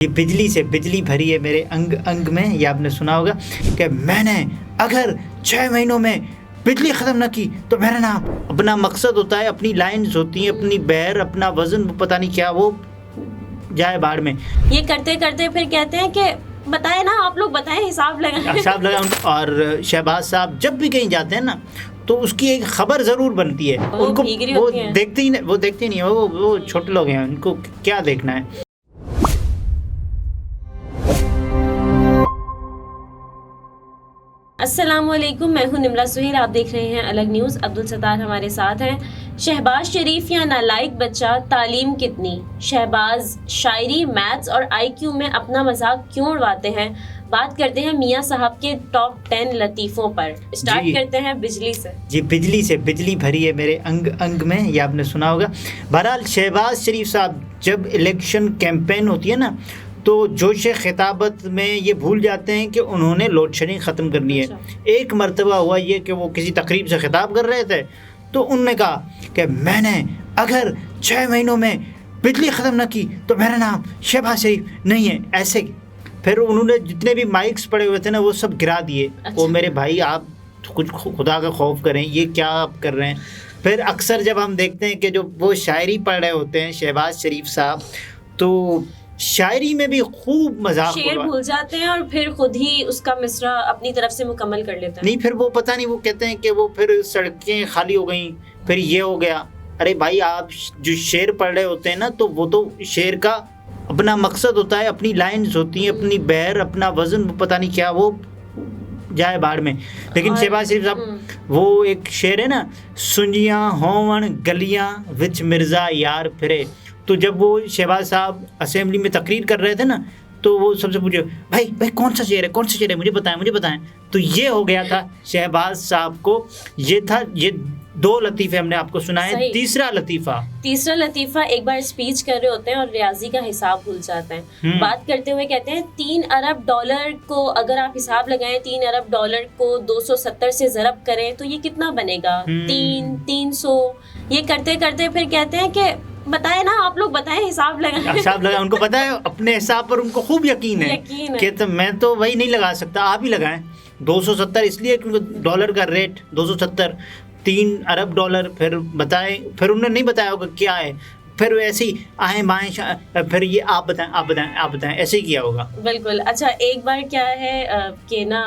یہ بجلی سے بجلی بھری ہے میرے انگ انگ میں، یہ آپ نے سنا ہوگا کہ میں نے اگر 6 مہینوں میں بجلی ختم نہ کی تو میرا نام، اپنا مقصد ہوتا ہے، اپنی لائنز ہوتی ہیں، اپنی بہر، اپنا وزن، پتہ نہیں کیا، وہ جائے باڑ میں۔ یہ کرتے کرتے پھر کہتے ہیں کہ بتائیں نا، آپ لوگ بتائیں، حساب لگائیں۔ اور شہباز صاحب جب بھی کہیں جاتے ہیں نا تو اس کی ایک خبر ضرور بنتی ہے، ان کو وہ دیکھتے ہی نہیں، وہ چھوٹے لوگ ہیں، ان کو کیا دیکھنا ہے۔ السلام علیکم، میں ہوں نمرہ سہیل، آپ دیکھ رہے ہیں الگ نیوز۔ عبدالستار ہمارے ساتھ ہیں۔ شہباز شریف یا نالائق بچہ، تعلیم کتنی؟ شہباز شاعری، میتھس اور IQ میں اپنا مذاق کیوں اڑواتے ہیں؟ بات کرتے ہیں میاں صاحب کے ٹاپ 10 لطیفوں پر۔ اسٹارٹ کرتے ہیں بجلی سے۔ جی، بجلی سے بجلی بھری ہے میرے انگ انگ میں، یہ آپ نے سنا ہوگا۔ بہرحال شہباز شریف صاحب جب الیکشن کیمپین ہوتی ہے نا تو جوش خطابت میں یہ بھول جاتے ہیں کہ انہوں نے لوڈ شیڈنگ ختم کرنی ہے۔ ایک مرتبہ ہوا یہ کہ وہ کسی تقریب سے خطاب کر رہے تھے تو انہوں نے کہا کہ میں نے اگر 6 مہینوں میں بجلی ختم نہ کی تو میرا نام شہباز شریف نہیں ہے، ایسے۔ پھر انہوں نے جتنے بھی مائکس پڑے ہوئے تھے نا وہ سب گرا دیے۔ وہ میرے بھائی، آپ کچھ خدا کا خوف کریں، یہ کیا آپ کر رہے ہیں؟ پھر اکثر جب ہم دیکھتے ہیں کہ جو وہ شاعری پڑھ رہے ہوتے ہیں شہباز شریف صاحب، تو شاعری میں بھی خوب مذاق، شعر بھول جاتے ہیں اور پھر خود ہی اس کا مصرع اپنی طرف سے مکمل کر لیتے ہیں۔ نہیں، پھر وہ پتہ نہیں، وہ کہتے ہیں کہ وہ پھر سڑکیں خالی ہو گئیں، پھر یہ ہو گیا۔ ارے بھائی، آپ جو شعر پڑھ رہے ہوتے ہیں نا تو وہ تو شعر کا اپنا مقصد ہوتا ہے، اپنی لائنز ہوتی ہیں، اپنی بہر، اپنا وزن، پتہ نہیں کیا، وہ جائے باڑ میں۔ لیکن شہباز شریف صاحب، وہ ایک شعر ہے نا، سنجیاں ہون گلیاں وچ مرزا یار پھرے۔ تو جب وہ شہباز صاحب اسمبلی میں تقریر کر رہے تھے نا تو وہ سب سے پوچھے، بھائی کون سا شعر ہے، مجھے بتائیں۔ تو یہ ہو گیا تھا شہباز صاحب کو۔ یہ تھا، یہ 2 لطیفے ہم نے آپ کو سنائے۔ تیسرا لطیفہ، ایک بار اسپیچ کر رہے ہوتے ہیں اور ریاضی کا حساب بھول جاتے ہیں۔ بات کرتے ہوئے کہتے ہیں 3 ارب ڈالر کو اگر آپ حساب لگائیں، 3 ارب ڈالر کو 270 سے ضرب کریں تو یہ کتنا بنے گا؟ 300۔ یہ کرتے کرتے پھر کہتے ہیں کہ بتائیں نا، آپ لوگ بتائیں، حساب لگائیں۔ ان کو پتہ ہے اپنے حساب پر، ان کو خوب یقین ہے کہ میں تو وہی نہیں لگا سکتا، آپ ہی لگائیں۔ 270 اس لیے کیونکہ ڈالر کا ریٹ 270، 3 ارب ڈالر۔ پھر بتائیں، پھر انہوں نے نہیں بتایا ہوگا کیا ہے، پھر ایسے ہی آئیں بائیں، پھر یہ آپ بتائیں، ایسے ہی کیا ہوگا۔ بالکل۔ اچھا، ایک بار کیا ہے کہ نا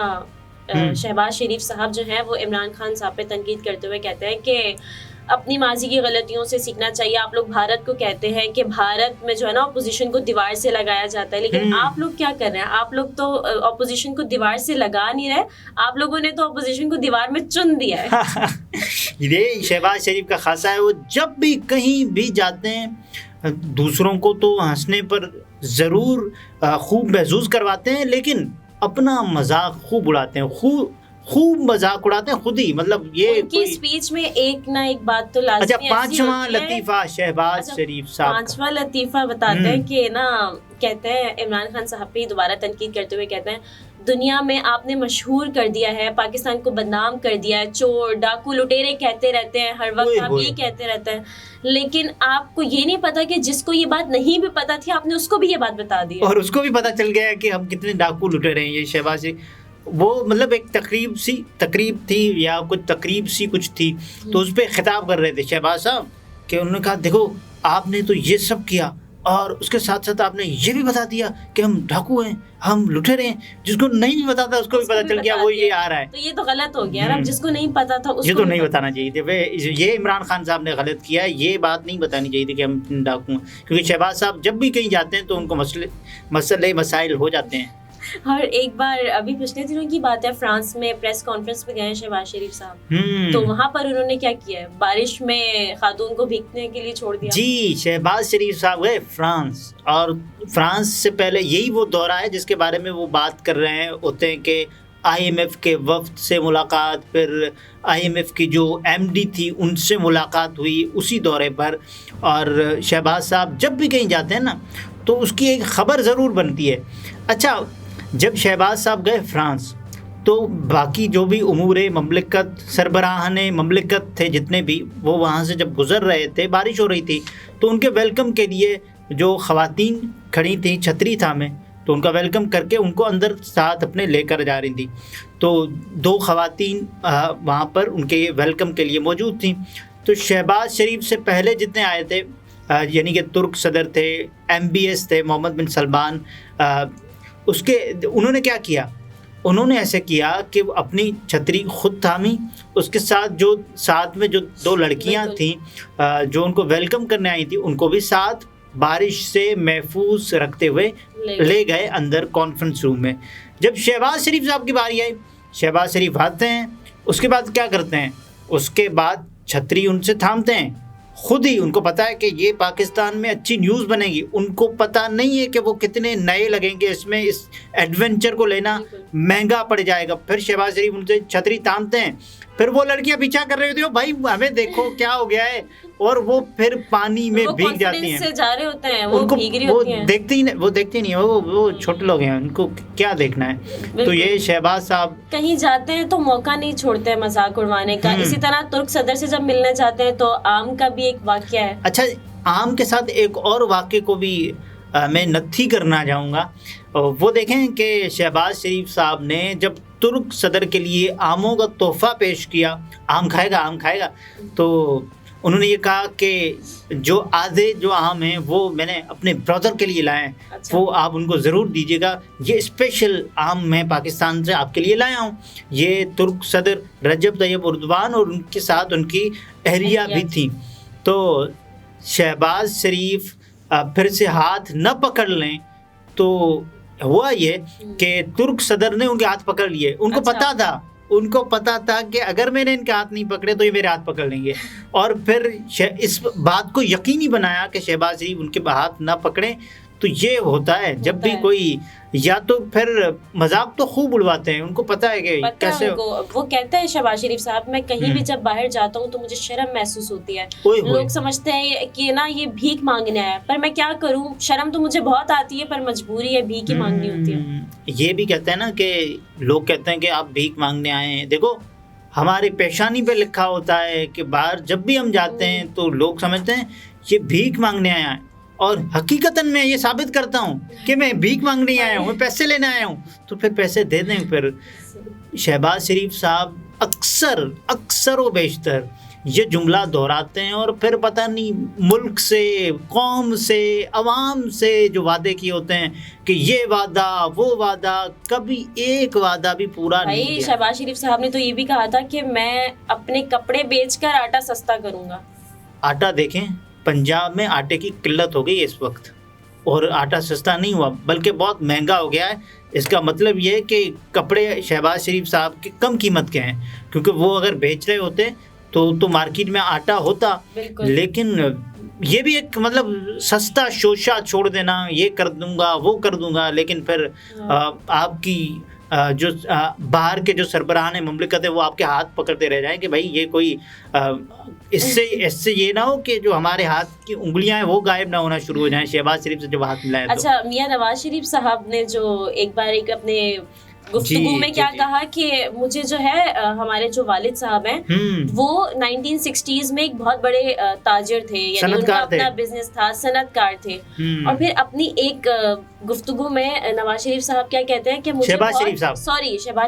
شہباز شریف صاحب جو ہیں وہ عمران خان صاحب پہ تنقید کرتے ہوئے کہتے ہیں کہ اپنی ماضی کی غلطیوں سے سیکھنا چاہیے۔ آپ لوگ بھارت کو کہتے ہیں کہ بھارت میں جو ہے نا اپوزیشن کو دیوار سے لگایا جاتا ہے، لیکن آپ لوگ کیا کر رہے ہیں؟ آپ لوگ تو اپوزیشن کو دیوار سے لگا نہیں رہے، آپ لوگوں نے تو اپوزیشن کو دیوار میں چن دیا ہے۔ یہ شہباز شریف کا خاصہ ہے، وہ جب بھی کہیں بھی جاتے ہیں دوسروں کو تو ہنسنے پر ضرور خوب محظوظ کرواتے ہیں، لیکن اپنا مذاق خوب اڑاتے ہیں، خوب مذاق اڑاتے ہیں خود ہی۔ مطلب یہ ان کی اسپیچ میں ایک نہ ایک بات تو لازمی۔ اچھا، 5واں لطیفہ شہباز شریف صاحب، 5واں لطیفہ بتاتے ہیں کہ نا، کہتے ہیں عمران خان صاحب پہ دوبارہ تنقید کرتے ہوئے کہتے ہیں دنیا میں آپ نے مشہور کر دیا ہے، پاکستان کو بدنام کر دیا ہے، چور ڈاکو لٹیرے کہتے رہتے ہیں، ہر وقت آپ یہ کہتے رہتے ہیں، لیکن آپ کو یہ نہیں پتا کہ جس کو یہ بات نہیں بھی پتا تھی آپ نے اس کو بھی یہ بات بتا دی، اور اس کو بھی پتا چل گیا کہ ہم کتنے ڈاکو لٹیرے ہیں۔ یہ شہباز، وہ مطلب ایک تقریب تھی یا تقریب سی کچھ تھی، تو اس پہ خطاب کر رہے تھے شہباز صاحب کہ انہوں نے کہا دیکھو آپ نے تو یہ سب کیا اور اس کے ساتھ ساتھ آپ نے یہ بھی بتا دیا کہ ہم ڈاکو ہیں، ہم لٹیرے ہیں۔ جس کو نہیں بھی بتا تھا اس کو بھی پتا چل گیا، وہ یہ آ رہا ہے۔ تو یہ تو غلط ہو گیا نا، جس کو نہیں پتا تھا اس یہ کو تو نہیں بتانا چاہیے تھا۔ یہ عمران خان صاحب نے غلط کیا، یہ بات نہیں بتانی چاہیے تھی کہ ہم ڈاکو ہیں، کیونکہ شہباز صاحب جب بھی کہیں جاتے ہیں تو ان کو مسائل ہو جاتے ہیں۔ اور ایک بار ابھی پچھلے دنوں کی بات ہے، فرانس میں پریس کانفرنس پہ گئے ہیں شہباز شریف صاحب، تو وہاں پر انہوں نے کیا کیا ہے، بارش میں خاتون کو بھیگنے کے لیے چھوڑ دیا۔ جی، شہباز شریف صاحب گئے فرانس، اور فرانس سے پہلے یہی وہ دورہ ہے جس کے بارے میں وہ بات کر رہے ہوتے ہیں کہ IMF کے وفد سے ملاقات، پھر IMF کی جو MD تھی ان سے ملاقات ہوئی اسی دورے پر۔ اور شہباز صاحب جب بھی کہیں جاتے ہیں نا تو اس کی ایک خبر ضرور بنتی ہے۔ اچھا، جب شہباز صاحب گئے فرانس تو باقی جو بھی امور مملکت، سربراہان مملکت تھے جتنے بھی، وہ وہاں سے جب گزر رہے تھے، بارش ہو رہی تھی، تو ان کے ویلکم کے لیے جو خواتین کھڑی تھیں چھتری تھامے، تو ان کا ویلکم کر کے ان کو اندر ساتھ اپنے لے کر جا رہی تھیں. تو 2 خواتین وہاں پر ان کے ویلکم کے لیے موجود تھیں. تو شہباز شریف سے پہلے جتنے آئے تھے، یعنی کہ ترک صدر تھے، MBS تھے محمد بن سلمان، انہوں نے کیا کیا؟ انہوں نے ایسے کیا کہ وہ اپنی چھتری خود تھامی، اس کے ساتھ میں جو 2 لڑکیاں تھیں جو ان کو ویلکم کرنے آئی تھیں، ان کو بھی ساتھ بارش سے محفوظ رکھتے ہوئے لے گئے اندر کانفرنس روم میں. جب شہباز شریف صاحب کی باری آئی، شہباز شریف آتے ہیں، اس کے بعد کیا کرتے ہیں؟ اس کے بعد چھتری ان سے تھامتے ہیں خود ہی. ان کو پتا ہے کہ یہ پاکستان میں اچھی نیوز بنے گی. ان کو پتا نہیں ہے کہ وہ کتنے نئے لگیں گے، اس میں اس ایڈونچر کو لینا مہنگا پڑ جائے گا. پھر شہباز شریف ان سے چھتری تھامتے ہیں. پھر وہ لڑکیاں پیچھا کر رہی ہوتی ہیں، بھائی ہمیں دیکھو کیا ہو گیا ہے، اور وہ پھر پانی میں بھیگ جاتی ہیں. سے جا رہے ہوتے ہیں، وہ بھیگ رہی ہوتی ہیں. وہ دیکھتے نہیں، وہ چھوٹے لوگ ہیں، ان کو کیا دیکھنا ہے. تو یہ شہباز صاحب کہیں جاتے ہیں تو موقع نہیں چھوڑتے ہیں مذاق اڑوانے کا. اسی طرح ترک صدر سے جب ملنے جاتے ہیں تو عام کا بھی ایک واقعہ ہے. اچھا، عام کے ساتھ ایک اور واقعے کو بھی میں نتھی کرنا چاہوں گا. وہ دیکھیں کہ شہباز شریف صاحب نے جب ترک صدر کے لیے آموں کا تحفہ پیش کیا، آم کھائے گا، تو انہوں نے یہ کہا کہ جو آدھے جو آم ہیں وہ میں نے اپنے برادر کے لیے لائے ہیں، وہ آپ ان کو ضرور دیجیے گا. یہ اسپیشل آم میں پاکستان سے آپ کے لیے لایا ہوں. یہ ترک صدر رجب طیب اردوان اور ان کے ساتھ ان کی اہلیہ بھی تھیں. تو شہباز شریف پھر سے ہاتھ نہ پکڑ لیں تو ہوا یہ کہ ترک صدر نے ان کے ہاتھ پکڑ لیے. ان کو پتا تھا کہ اگر میں نے ان کے ہاتھ نہیں پکڑے تو یہ میرے ہاتھ پکڑ لیں گے، اور پھر اس بات کو یقینی بنایا کہ شہباز شریف ان کے ہاتھ نہ پکڑیں. تو یہ ہوتا ہے جب بھی کوئی، یا تو پھر مذاق تو خوب اڑواتے ہیں، ان کو پتا ہے کہ کیسے. وہ کہتا ہے شہباز شریف صاحب، میں کہیں بھی جب باہر جاتا ہوں تو مجھے شرم محسوس ہوتی ہے. لوگ سمجھتے ہیں کہ نا یہ بھیک مانگنے آیا، پر میں کیا کروں، شرم تو مجھے بہت آتی ہے پر مجبوری ہے، بھیک ہی مانگنی ہوتی ہے. یہ بھی کہتے ہیں نا کہ لوگ کہتے ہیں کہ آپ بھیک مانگنے آئے ہیں. دیکھو ہمارے پیشانی پہ لکھا ہوتا ہے کہ باہر جب بھی ہم جاتے ہیں تو لوگ سمجھتے ہیں یہ بھیک مانگنے آیا ہے، اور حقیقتاً میں یہ ثابت کرتا ہوں کہ میں بھیک مانگنے آیا ہوں، میں پیسے لینے آیا ہوں. تو پھر پیسے دے دیں. پھر شہباز شریف صاحب اکثر و بیشتر یہ جملہ دہراتے ہیں، اور پھر پتہ نہیں ملک سے، قوم سے، عوام سے جو وعدے کیے ہوتے ہیں کہ یہ وعدہ وہ وعدہ، کبھی ایک وعدہ بھی پورا نہیں کیا. شہباز شریف صاحب نے تو یہ بھی کہا تھا کہ میں اپنے کپڑے بیچ کر آٹا سستا کروں گا. آٹا دیکھیں، پنجاب میں آٹے کی قلت ہو گئی اس وقت، اور آٹا سستا نہیں ہوا بلکہ بہت مہنگا ہو گیا ہے. اس کا مطلب یہ ہے کہ کپڑے شہباز شریف صاحب کی کم قیمت کے ہیں، کیونکہ وہ اگر بیچ رہے ہوتے تو مارکیٹ میں آٹا ہوتا. لیکن یہ بھی ایک مطلب سستا شوشہ چھوڑ دینا، یہ کر دوں گا وہ کر دوں گا. لیکن پھر آپ کی جو باہر کے جو سربراہان مملکت ہے وہ آپ کے ہاتھ پکڑتے رہ جائیں کہ بھائی یہ کوئی اس سے یہ نہ ہو کہ جو ہمارے ہاتھ کی انگلیاں ہیں وہ غائب نہ ہونا شروع ہو جائیں شہباز شریف سے جب ہاتھ ملائے. اچھا، میاں نواز شریف صاحب نے جو ایک بار اپنے گفتگو میں کیا کہا کہ مجھے جو ہے ہمارے جو والد صاحب ہیں وہ 1960s میں ایک بہت بڑے تاجر تھے، یعنی ان کا اپنا بزنس تھا، صنعت کار تھے. اور پھر اپنی ایک گفتگو میں نواز شریف صاحب کیا کہتے ہیں کہ مجھے شہباز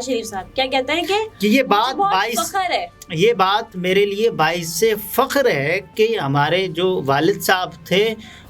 شریف صاحب کیا کہتے ہیں کہ یہ بات فخر ہے، یہ بات میرے لیے باعث فخر ہے کہ ہمارے جو والد صاحب تھے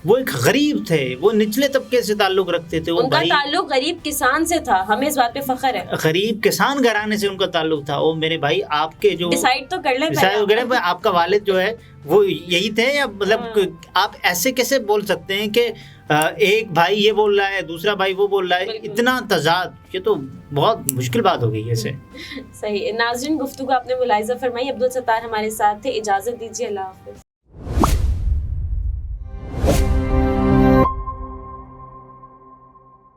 وہ ایک غریب تھے، وہ نچلے طبقے سے تعلق رکھتے تھے. ان کا تعلق غریب کسان سے تھا، ہمیں اس بات پہ فخر ہے. غریب کسان گھرانے سے ان کا تعلق تھا. وہ میرے بھائی آپ کے جو ڈیسائیڈ تو کر لیں، آپ کا والد جو ہے وہ یہی تھے، یا مطلب آپ ایسے کیسے بول سکتے ہیں کہ ایک بھائی یہ بول رہا ہے دوسرا بھائی وہ بول رہا ہے، اتنا تضاد، یہ تو بہت مشکل بات ہو گئی ایسے. صحیح. ناظرین، گفتگو آپ نے ملاحظہ فرمائی. عبدالستار ہمارے ساتھ تھے. اجازت دیجیے، اللہ حافظ.